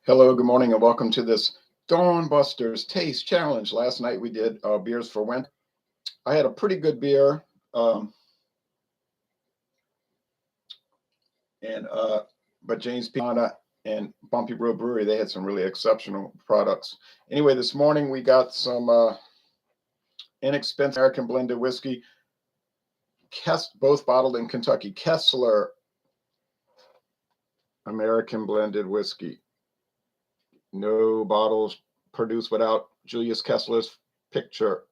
Hello, good morning, and welcome to this Dawn Busters Taste Challenge. Last night we did beers for winter. I had a pretty good beer, and but James Piana and Bumpy Road Brewery, they had some really exceptional products. Anyway, this morning we got some inexpensive American blended whiskey, both bottled in Kentucky. Kessler American blended whiskey. No bottles produced without Julius Kessler's picture.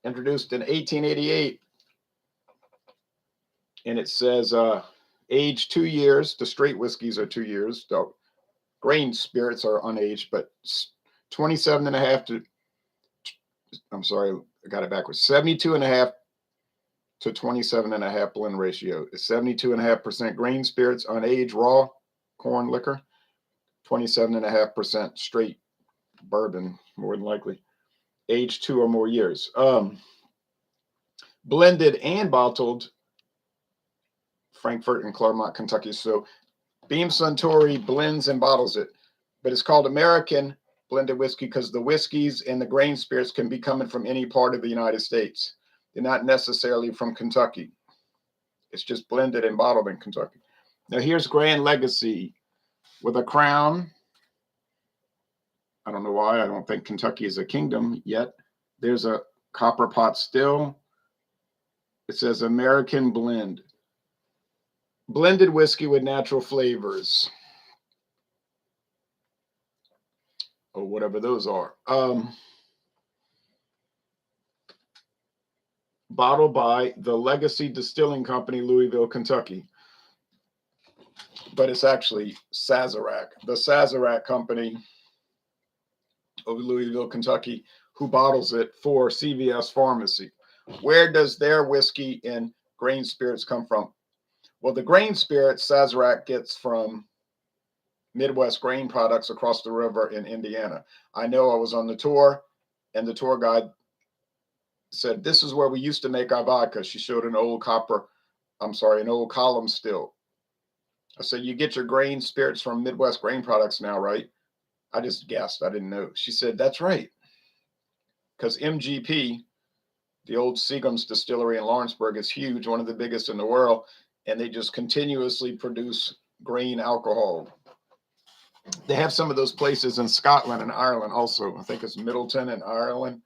Introduced in 1888. And it says age 2 years. The straight whiskeys are 2 years. The grain spirits are unaged, but 27 and a half to, I'm sorry, I got it backwards. 72 and a half to 27 and a half blend ratio. It's 72.5% grain spirits, unaged raw corn liquor, 27.5% straight bourbon, more than likely. Age 2 or more years. Blended and bottled Frankfort and Claremont, Kentucky. So Beam-Suntory blends and bottles it, but it's called American blended whiskey because the whiskeys and the grain spirits can be coming from any part of the United States. They're not necessarily from Kentucky. It's just blended and bottled in Kentucky. Now here's Gran Legacy with a crown. I don't know why. I don't think Kentucky is a kingdom yet. There's a copper pot still. It says American blend. Blended whiskey with natural flavors. Or whatever those are. Bottled by the Legacy Distilling Company, Louisville, Kentucky. But it's actually Sazerac, the Sazerac Company of Louisville, Kentucky, who bottles it for CVS Pharmacy. Where does their whiskey and grain spirits come from? Well, the grain spirits Sazerac gets from Midwest Grain Products across the river in Indiana. I know I was on the tour, and the tour guide said, this is where we used to make our vodka. She showed an old an old column still. I said, you get your grain spirits from Midwest Grain Products now, right? I just guessed. I didn't know. She said, that's right. Because MGP, the old Seagram's distillery in Lawrenceburg, is huge, one of the biggest in the world, and they just continuously produce grain alcohol. They have some of those places in Scotland and Ireland also. I think it's Middleton in Ireland.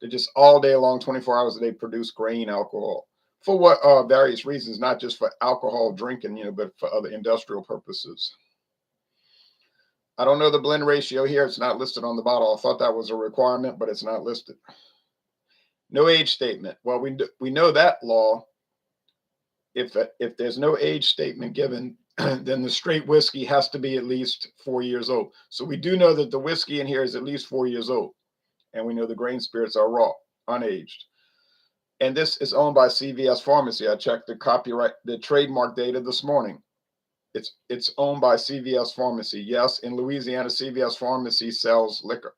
They just all day long, 24 hours a day, produce grain alcohol for what various reasons, not just for alcohol drinking, but for other industrial purposes. I don't know the blend ratio here. It's not listed on the bottle. I thought that was a requirement, but it's not listed. No age statement. Well, we know that law. If there's no age statement given, then the straight whiskey has to be at least 4 years old. So we do know that the whiskey in here is at least 4 years old. And we know the grain spirits are raw, unaged. And this is owned by CVS Pharmacy. I checked the trademark data this morning. It's owned by CVS Pharmacy. Yes, in Louisiana, CVS Pharmacy sells liquor.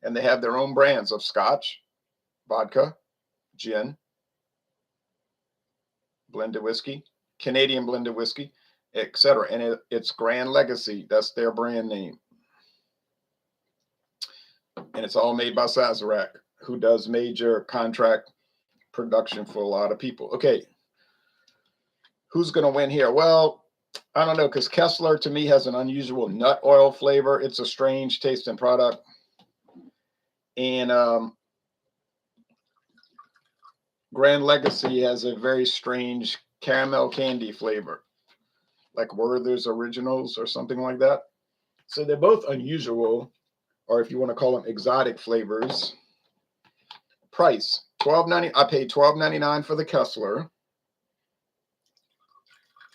And they have their own brands of scotch, vodka, gin, blended whiskey, Canadian blended whiskey, etc. And it's Gran Legacy. That's their brand name. And it's all made by Sazerac, who does major contract production for a lot of people. Okay. Who's going to win here? Well, I don't know, because Kessler to me has an unusual nut oil flavor. It's a strange tasting product. And Gran Legacy has a very strange caramel candy flavor, like Werther's Originals or something like that. So they're both unusual, or if you want to call them exotic flavors. Price, $12.90. I paid $12.99 for the Kessler.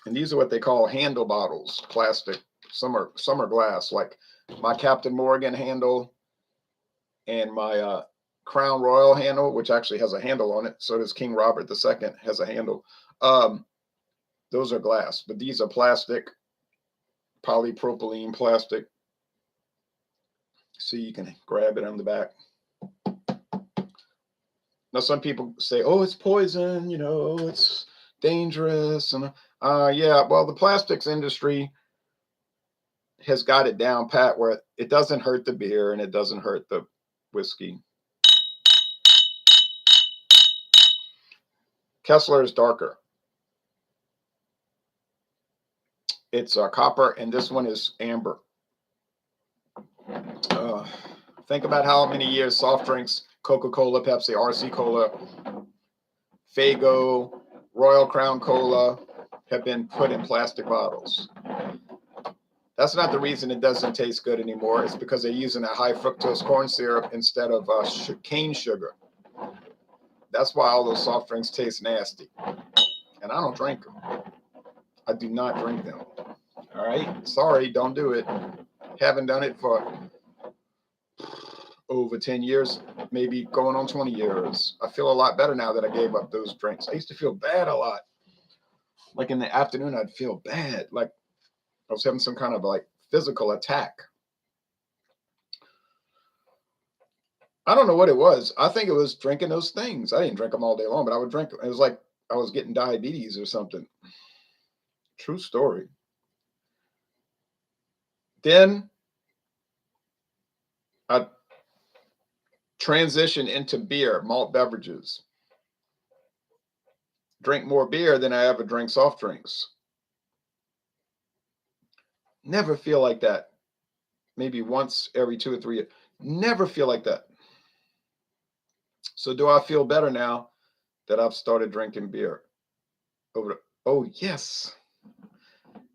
And these are what they call handle bottles, plastic. Some are glass, like my Captain Morgan handle and my Crown Royal handle, which actually has a handle on it. So does King Robert II has a handle. Those are glass, but these are plastic, polypropylene plastic. So you can grab it on the back. Now, some people say, oh, it's poison, it's dangerous. And yeah, well, the plastics industry has got it down pat where it doesn't hurt the beer and it doesn't hurt the whiskey. Kessler is darker. It's copper, and this one is amber. Think about how many years soft drinks, Coca-Cola, Pepsi, RC Cola, Faygo, Royal Crown Cola have been put in plastic bottles. That's not the reason it doesn't taste good anymore. It's because they're using a high fructose corn syrup instead of cane sugar. That's why all those soft drinks taste nasty. And I don't drink them. I do not drink them. All right? Sorry, don't do it. Haven't done it for over 10 years, maybe going on 20 years. I feel a lot better now that I gave up those drinks. I used to feel bad a lot. Like in the afternoon, I'd feel bad. Like I was having some kind of like physical attack. I don't know what it was. I think it was drinking those things. I didn't drink them all day long, but I would drink them. It was like I was getting diabetes or something. True story. Then I transitioned into beer, malt beverages. Drink more beer than I ever drink soft drinks. Never feel like that. Maybe once every 2 or 3 years. Never feel like that. So do I feel better now that I've started drinking beer? Oh yes.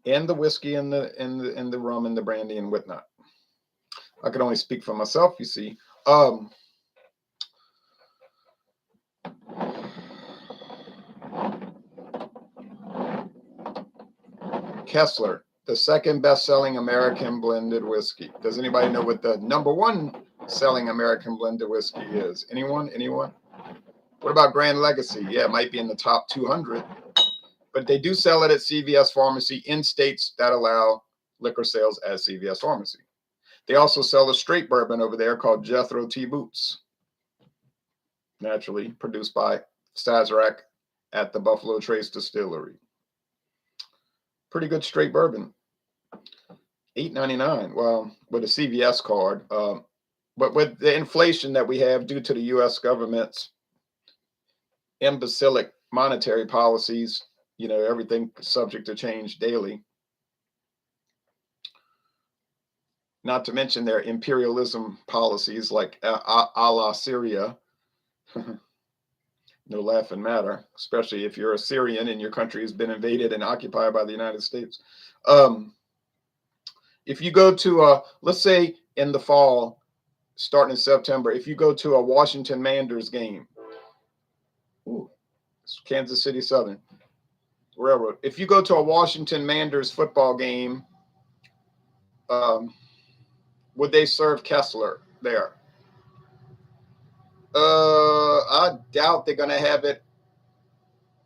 And the whiskey and the rum and the brandy and whatnot. I can only speak for myself, you see. Kessler, the second best-selling American blended whiskey. Does anybody know what the number one selling American blended whiskey is? Anyone? What about Gran Legacy? Yeah, it might be in the top 200. But they do sell it at CVS Pharmacy in states that allow liquor sales at CVS Pharmacy. They also sell a straight bourbon over there called Jethro T. Boots, naturally produced by Sazerac at the Buffalo Trace Distillery. Pretty good straight bourbon. $8.99. Well, with a CVS card. But with the inflation that we have due to the U.S. government's imbecilic monetary policies, you know, everything subject to change daily. Not to mention their imperialism policies like a la Syria. No laughing matter, especially if you're a Syrian and your country has been invaded and occupied by the United States. If you go to let's say in the fall, starting in September, if you go to a Washington Manders game, it's Kansas City Southern Railroad. If you go to a Washington Manders football game, would they serve Kessler there? I doubt they're going to have it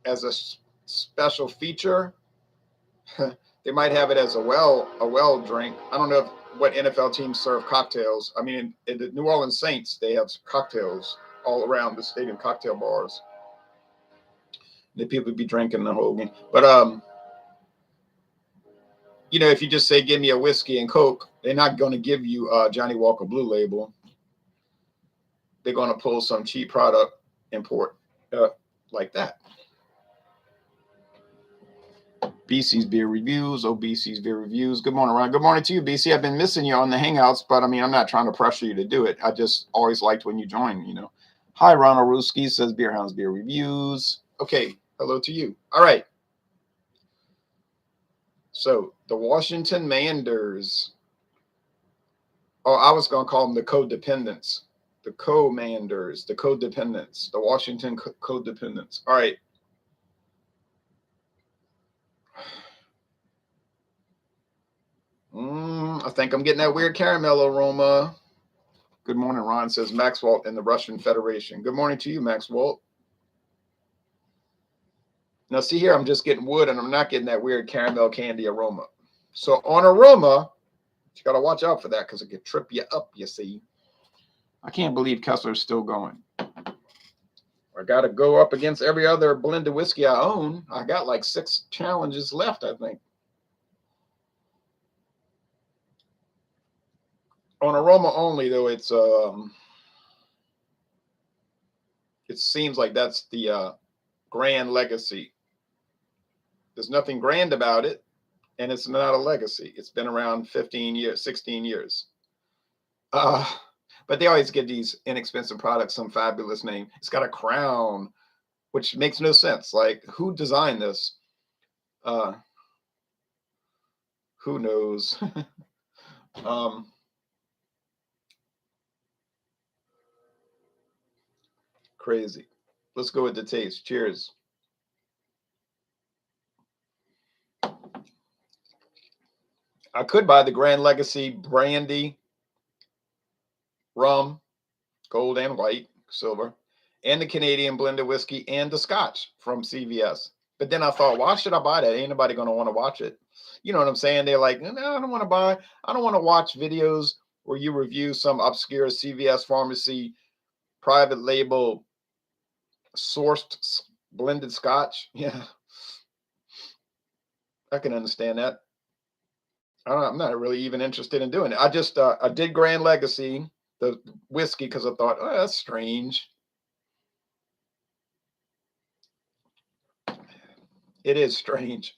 as a special feature. They might have it as a well drink. I don't know what NFL teams serve cocktails. I mean, in the New Orleans Saints, they have cocktails all around the stadium, cocktail bars. The people would be drinking the whole game. But you know, if you just say, give me a whiskey and Coke, they're not going to give you Johnny Walker Blue Label. They're going to pull some cheap product import like that. BC's Beer Reviews. BC's Beer Reviews. Good morning, Ron. Good morning to you, BC. I've been missing you on the Hangouts, but I mean, I'm not trying to pressure you to do it. I just always liked when you join, you know. Hi, Ronald Ruski says Beer Hounds Beer Reviews. Okay, hello to you. All right. So the Washington Manders. Oh, I was going to call them the codependents. The co-manders, the codependents, the Washington codependents. All right. I think I'm getting that weird caramel aroma. Good morning, Ron, says Maxwell in the Russian Federation. Good morning to you, Maxwell. Now, see here, I'm just getting wood, and I'm not getting that weird caramel candy aroma. So on aroma, you got to watch out for that because it could trip you up, you see. I can't believe Kessler's still going. I got to go up against every other blended whiskey I own. I got like 6 challenges left, I think. On aroma only, though, it seems like that's the Gran Legacy. There's nothing grand about it, and it's not a legacy. It's been around 15 years, 16 years. But they always get these inexpensive products some fabulous name. It's got a crown, which makes no sense. Like, who designed this? Who knows? Crazy. Let's go with the taste. Cheers. I could buy the Grand Legacy brandy, rum, gold and white, silver, and the Canadian blended whiskey and the Scotch from CVS. But then I thought, why should I buy that? Ain't nobody going to want to watch it. You know what I'm saying? They're like, no, I don't want to buy. I don't want to watch videos where you review some obscure CVS Pharmacy private label sourced blended Scotch. Yeah, I can understand that. I'm not really even interested in doing it. I did Grand Legacy, the whiskey, because I thought, oh, that's strange. It is strange.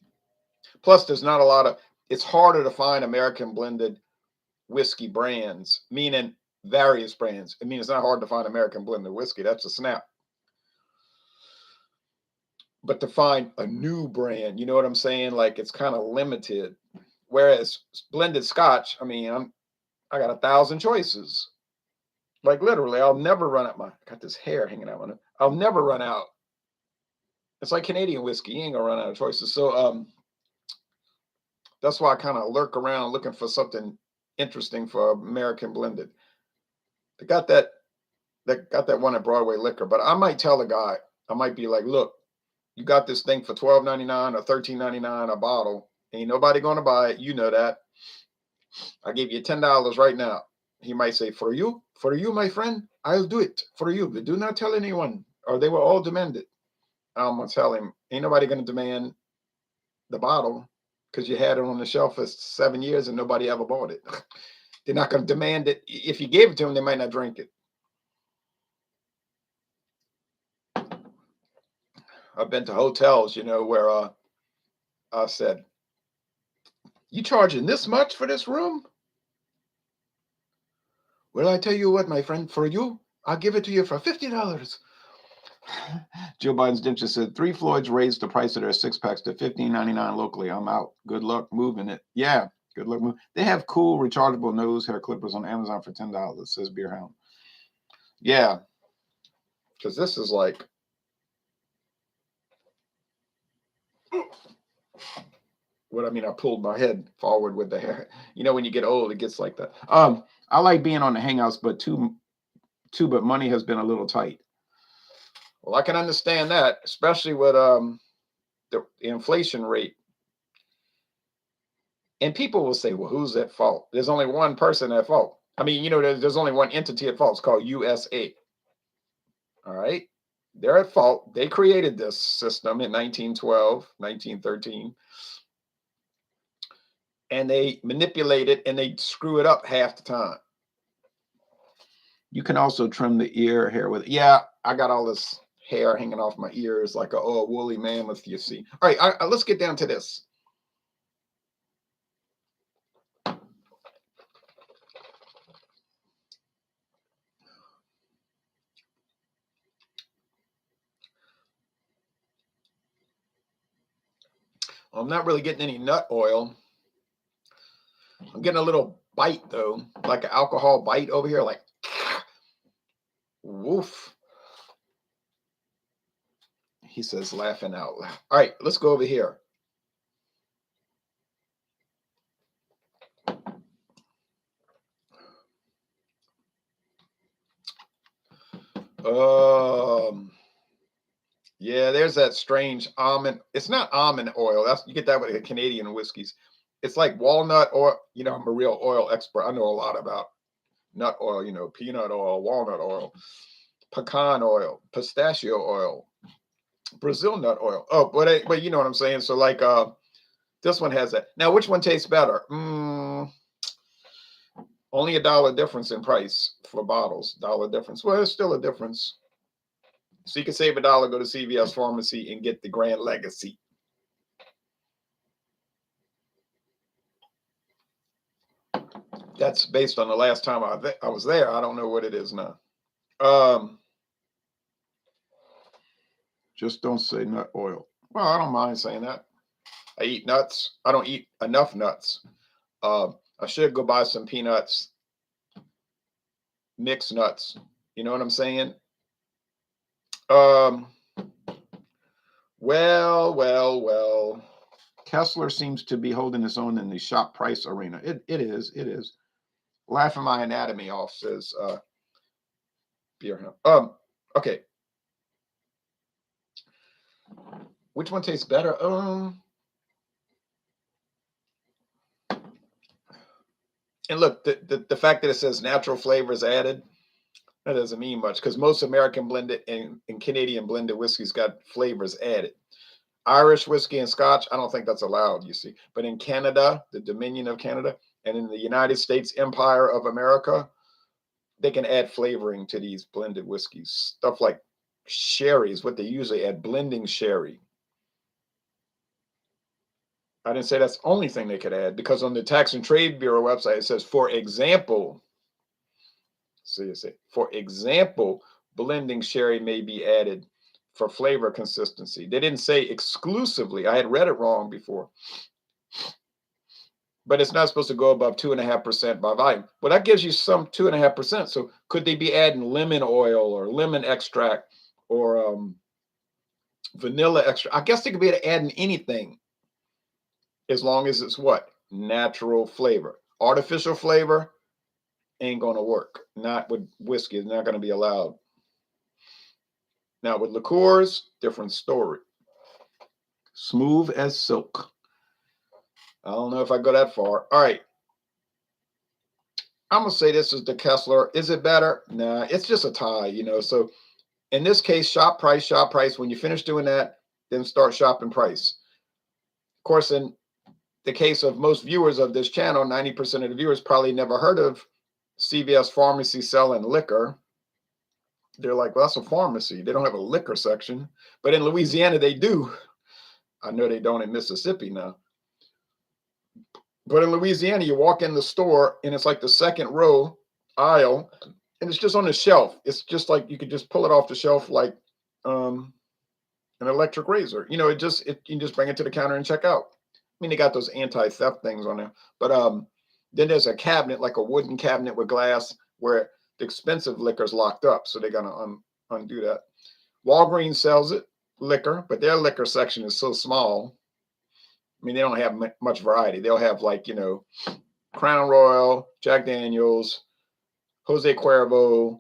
Plus, there's not a lot of, it's harder to find American blended whiskey brands, meaning various brands. I mean, it's not hard to find American blended whiskey. That's a snap. But to find a new brand, you know what I'm saying? Like, it's kind of limited. Whereas blended Scotch, I mean, I got 1,000 choices. Like, literally, I'll never run out. I got this hair hanging out on it. I'll never run out. It's like Canadian whiskey. You ain't gonna run out of choices. So that's why I kind of lurk around looking for something interesting for American blended. They got that one at Broadway Liquor, but I might tell the guy, I might be like, look, you got this thing for $12.99 or $13.99 a bottle. Ain't nobody gonna buy it. You know that. I give you $10 right now. He might say, for you, my friend, I'll do it for you. But do not tell anyone, or they will all demand it. I'm gonna tell him, ain't nobody gonna demand the bottle because you had it on the shelf for 7 years and nobody ever bought it. They're not gonna demand it. If you gave it to them, they might not drink it. I've been to hotels, where I said, you charging this much for this room? Well, I tell you what, my friend, for you, I'll give it to you for $50. Joe Biden's dentist said 3 Floyds raised the price of their 6-packs to $15.99 locally. I'm out. Good luck moving it. Yeah, good luck moving. They have cool rechargeable nose hair clippers on Amazon for $10, says Beerhound. Yeah, because this is like, what I mean, I pulled my head forward with the hair. When you get old, it gets like that. I like being on the Hangouts, but money has been a little tight. Well, I can understand that, especially with the inflation rate. And people will say, well, who's at fault? There's only one person at fault. I mean, there's only one entity at fault. It's called USA. All right. They're at fault. They created this system in 1912, 1913. And they manipulate it and they screw it up half the time. You can also trim the ear hair with it. Yeah, I got all this hair hanging off my ears like a woolly mammoth, you see. All right, let's get down to this. I'm not really getting any nut oil. I'm getting a little bite, though, like an alcohol bite over here, like, woof. He says, laughing out loud. All right, let's go over here. Yeah, there's that strange almond. It's not almond oil. You get that with the Canadian whiskeys. It's like walnut oil. I'm a real oil expert. I know a lot about nut oil, peanut oil, walnut oil, pecan oil, pistachio oil, Brazil nut oil. Oh, but you know what I'm saying? So like this one has that. Now, which one tastes better? On Only $1 difference in price for bottles. $1 difference. Well, there's still a difference. So you can save $1, go to CVS Pharmacy and get the Gran Legacy. That's based on the last time I was there. I don't know what it is now. Just don't say nut oil. Well, I don't mind saying that. I eat nuts. I don't eat enough nuts. I should go buy some peanuts, mixed nuts. You know what I'm saying? Well. Kessler seems to be holding its own in the shop price arena. It is. Laughing my anatomy off, says Beer. Okay. Which one tastes better? And look, the fact that it says natural flavors added, that doesn't mean much because most American blended and Canadian blended whiskeys got flavors added. Irish whiskey and Scotch, I don't think that's allowed, you see. But in Canada, the Dominion of Canada, and in the United States Empire of America, they can add flavoring to these blended whiskeys. Stuff like sherry is what they usually add, blending sherry. I didn't say that's the only thing they could add because on the Tax and Trade Bureau website, it says, for example, for example, blending sherry may be added for flavor consistency. They didn't say exclusively. I had read it wrong before. But it's not supposed to go above 2.5% by volume. Well, that gives you some 2.5%. So could they be adding lemon oil or lemon extract or vanilla extract? I guess they could be adding anything as long as it's what? Natural flavor. Artificial flavor ain't going to work. Not with whiskey. It's not going to be allowed. Now with liqueurs, different story. Smooth as silk. I don't know if I go that far. All right. I'm going to say this is the Kessler. Is it better? Nah, it's just a tie, you know. So in this case, shop price. When you finish doing that, then start shopping price. Of course, in the case of most viewers of this channel, 90% of the viewers probably never heard of CVS Pharmacy selling liquor. They're like, well, that's a pharmacy. They don't have a liquor section. But in Louisiana, they do. I know they don't in Mississippi now. But in Louisiana, you walk in the store and it's like the second row aisle and it's just on the shelf. It's just like you could just pull it off the shelf like an electric razor. You know, you can just bring it to the counter and check out. I mean, they got those anti-theft things on there. But then there's a cabinet, like a wooden cabinet with glass where the expensive liquor is locked up. So they're going to undo that. Walgreens sells it, liquor, but their liquor section is so small. I mean, they don't have much variety. They'll have like, you know, Crown Royal, Jack Daniels, Jose Cuervo,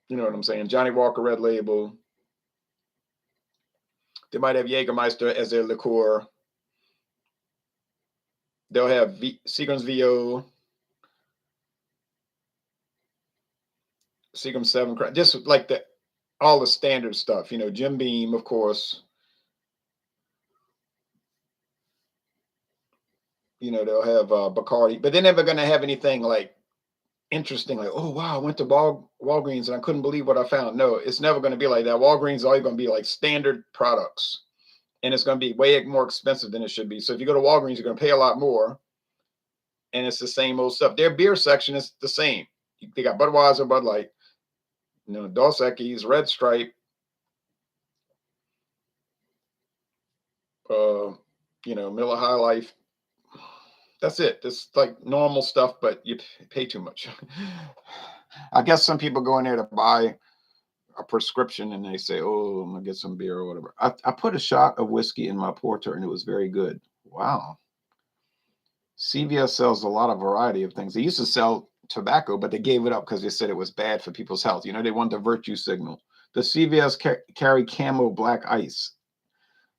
you know what I'm saying? Johnny Walker Red Label. They might have Jägermeister as their liqueur. They'll have Seagram's VO, Seagram's 7, just like all the standard stuff, you know, Jim Beam, of course. You know, they'll have Bacardi, but they're never going to have anything like interesting, like, oh, wow, I went to Walgreens and I couldn't believe what I found. No, it's never going to be like that. Walgreens is always going to be like standard products, and it's going to be way more expensive than it should be. So if you go to Walgreens, you're going to pay a lot more, and it's the same old stuff. Their beer section is the same. They got Budweiser, Bud Light, you know, Dos Equis, Red Stripe, you know, Miller High Life. That's it. It's like normal stuff, but you pay too much. I guess some people go in there to buy a prescription and they say, oh, I'm going to get some beer or whatever. I put a shot of whiskey in my porter and it was very good. Wow. CVS sells a lot of variety of things. They used to sell tobacco, but they gave it up because they said it was bad for people's health. You know, they want the virtue signal. The CVS carry Camo Black Ice,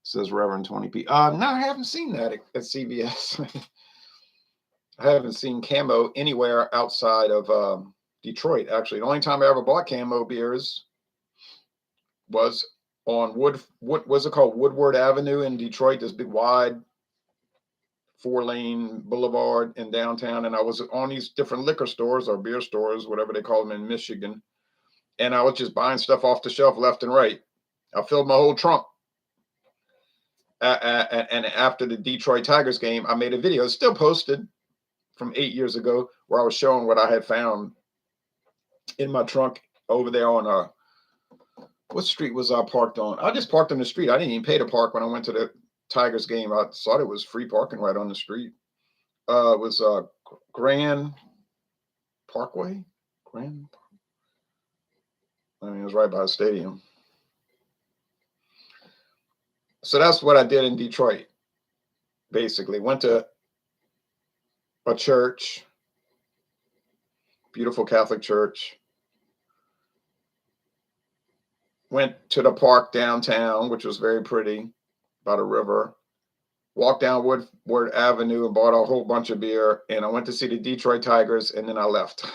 says Reverend 20p. No, I haven't seen that at CVS. I haven't seen Camo anywhere outside of Detroit, actually. The only time I ever bought Camo beers was on what's it called? Woodward Avenue in Detroit, this big wide 4-lane boulevard in downtown, and I was on these different liquor stores or beer stores, whatever they call them in Michigan, and I was just buying stuff off the shelf left and right. I filled my whole trunk. And after the Detroit Tigers game, I made a video. It's still posted from 8 years ago, where I was showing what I had found in my trunk over there on what street was I parked on? I just parked on the street. I didn't even pay to park when I went to the Tigers game. I thought it was free parking right on the street. It was Grand Parkway. I mean, it was right by the stadium. So that's what I did in Detroit. Basically, went to a church, beautiful Catholic church. Went to the park downtown, which was very pretty, by the river. Walked down Woodward Avenue and bought a whole bunch of beer. And I went to see the Detroit Tigers, and then I left.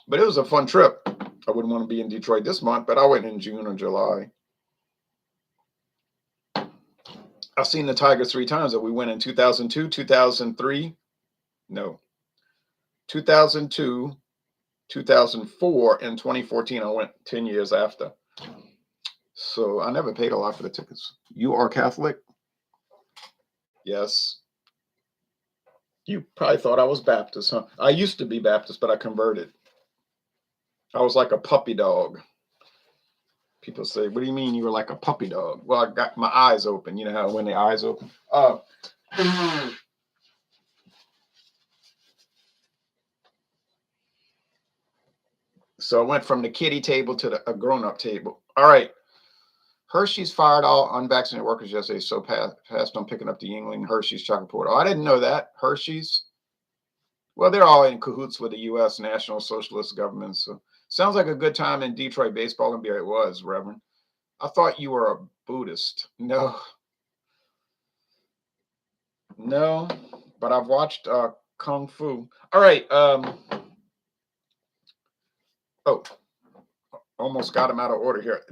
But it was a fun trip. I wouldn't want to be in Detroit this month, but I went in June or July. I've seen the Tigers 3 times. That we went in 2002, 2003. No. 2002, 2004, and 2014. I went 10 years after. So I never paid a lot for the tickets. You are Catholic? Yes. You probably thought I was Baptist, huh? I used to be Baptist, but I converted. I was like a puppy dog. People say, what do you mean you were like a puppy dog? Well, I got my eyes open. You know how when the eyes open? So I went from the kiddie table to a grown-up table. All right. Hershey's fired all unvaccinated workers yesterday, so passed on picking up the Yingling Hershey's chocolate powder. Oh, I didn't know that. Hershey's. Well, they're all in cahoots with the U.S. National Socialist government. So sounds like a good time in Detroit baseball and beer. It was, Reverend. I thought you were a Buddhist. No, but I've watched Kung Fu. All right. Almost got him out of order here.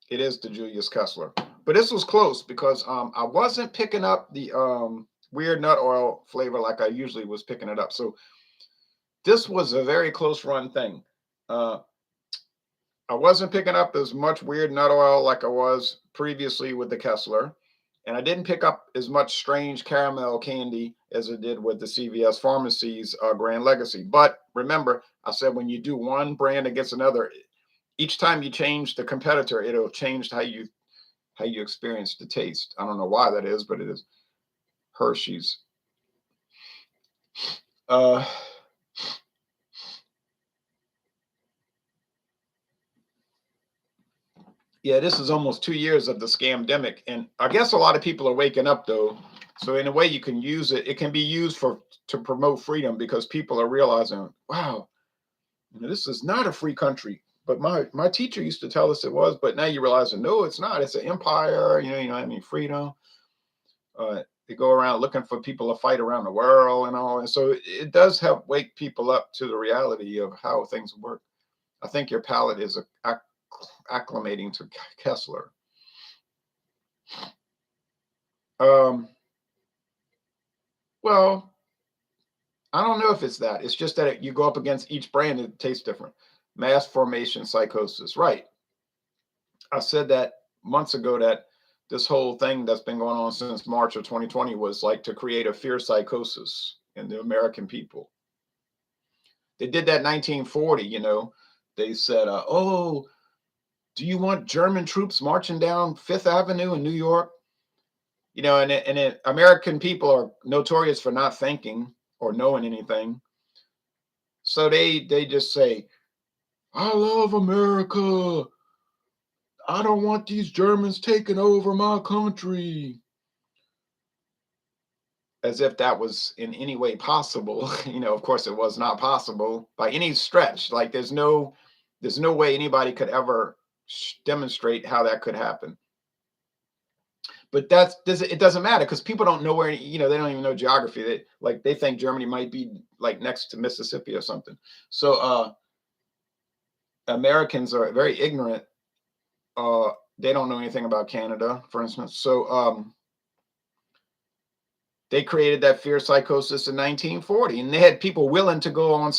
It is the Julius Kessler, but this was close because I wasn't picking up the weird nut oil flavor like I usually was picking it up. So this was a very close run thing. I wasn't picking up as much weird nut oil like I was previously with the Kessler, and I didn't pick up as much strange caramel candy as I did with the CVS Pharmacy's Gran Legacy. But remember, I said when you do one brand against another, each time you change the competitor, it'll change how you experience the taste. I don't know why that is, but it is. Hershey's. Yeah, this is almost 2 years of the scamdemic, and I guess a lot of people are waking up though. So in a way, you can use it. It can be used to promote freedom because people are realizing, wow, this is not a free country. But my teacher used to tell us it was, but now you realize, no, it's not. It's an empire. I mean, freedom. They go around looking for people to fight around the world and all. And so it does help wake people up to the reality of how things work. I think your palate is acclimating to Kessler. Well, I don't know if it's that. It's just that you go up against each brand, it tastes different. Mass formation psychosis. Right. I said that months ago that this whole thing that's been going on since March of 2020 was like to create a fear psychosis in the American people. They did that in 1940, They said, oh, do you want German troops marching down Fifth Avenue in New York? And American people are notorious for not thinking or knowing anything. So they just say, I love America. I don't want these Germans taking over my country. As if that was in any way possible. Of course it was not possible by any stretch. Like there's no way anybody could ever demonstrate how that could happen. But it doesn't matter because people don't know where, they don't even know geography. They think Germany might be like next to Mississippi or something. So Americans are very ignorant. They don't know anything about Canada, for instance. So They created that fear psychosis in 1940, and they had people willing to go on,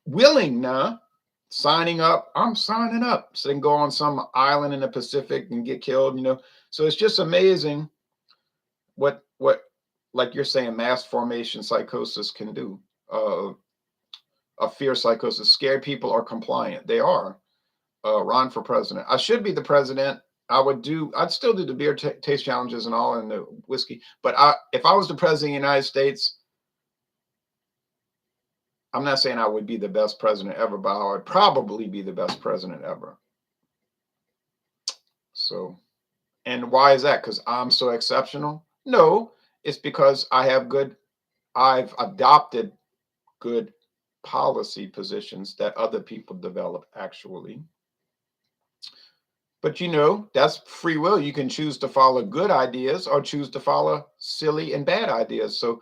willing now, signing up. I'm signing up, so they can go on some island in the Pacific and get killed. So it's just amazing what like you're saying, mass formation psychosis can do. A fear psychosis. Scared people are compliant. They are. Ron for president. I should be the president. I'd still do the beer taste challenges and all, and the whiskey. But if I was the president of the United States, I'm not saying I would be the best president ever, but I would probably be the best president ever. So, and why is that? Because I'm so exceptional? No, it's because I've adopted good policy positions that other people develop, actually. But that's free will. You can choose to follow good ideas or choose to follow silly and bad ideas. So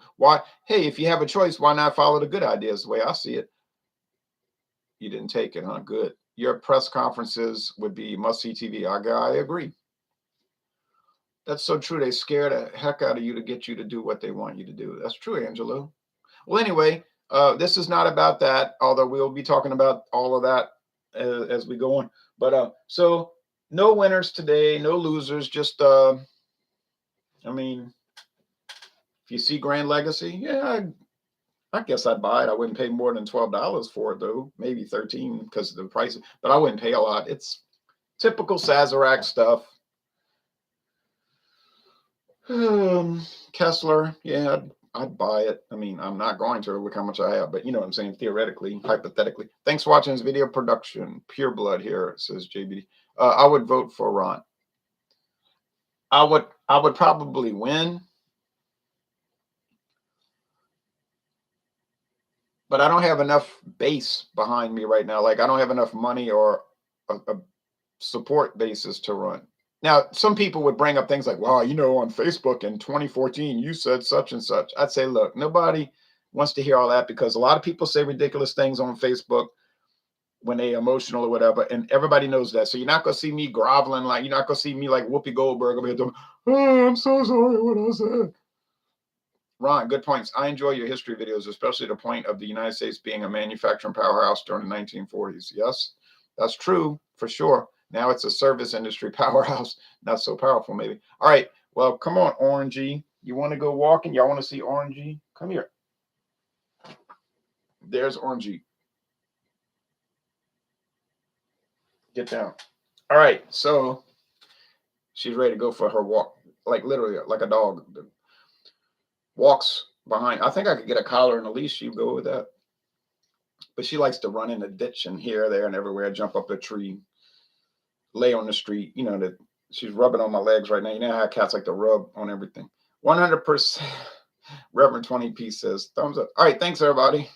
hey, if you have a choice, why not follow the good ideas the way I see it? You didn't take it, huh? Good. Your press conferences would be must-see TV. I agree. That's so true. They scare the heck out of you to get you to do what they want you to do. That's true, Angelo. Well, anyway, this is not about that, although we'll be talking about all of that as we go on. But so no winners today, no losers. Just, I mean, if you see Gran Legacy, yeah, I guess I'd buy it. I wouldn't pay more than $12 for it, though. Maybe 13 because of the price, but I wouldn't pay a lot. It's typical Sazerac stuff. Kessler, yeah, I'd buy it. I mean, I'm not going to. Look how much I have, but you know what I'm saying, theoretically, hypothetically. Thanks for watching this video production. Pure blood here, says JBD. I would vote for Ron. I would probably win, but I don't have enough base behind me right now. Like, I don't have enough money or a support basis to run. Now, some people would bring up things like, well, on Facebook in 2014, you said such and such. I'd say, look, nobody wants to hear all that, because a lot of people say ridiculous things on Facebook when they're emotional or whatever, and everybody knows that. So you're not going to see me groveling, like, you're not going to see me like Whoopi Goldberg over here doing, oh, I'm so sorry what I said. Ron, good points. I enjoy your history videos, especially the point of the United States being a manufacturing powerhouse during the 1940s. Yes, that's true for sure. Now it's a service industry powerhouse. Not so powerful, maybe. All right. Well, come on, Orangey. You want to go walking? Y'all want to see Orangey? Come here. There's Orangey. Get down. All right. So she's ready to go for her walk, like literally like a dog. Walks behind. I think I could get a collar and a leash. You go with that. But she likes to run in the ditch and here, there, and everywhere, jump up a tree, lay on the street. That she's rubbing on my legs right now. You know how cats like to rub on everything. 100%. Reverend 20p says thumbs up. All right, thanks everybody.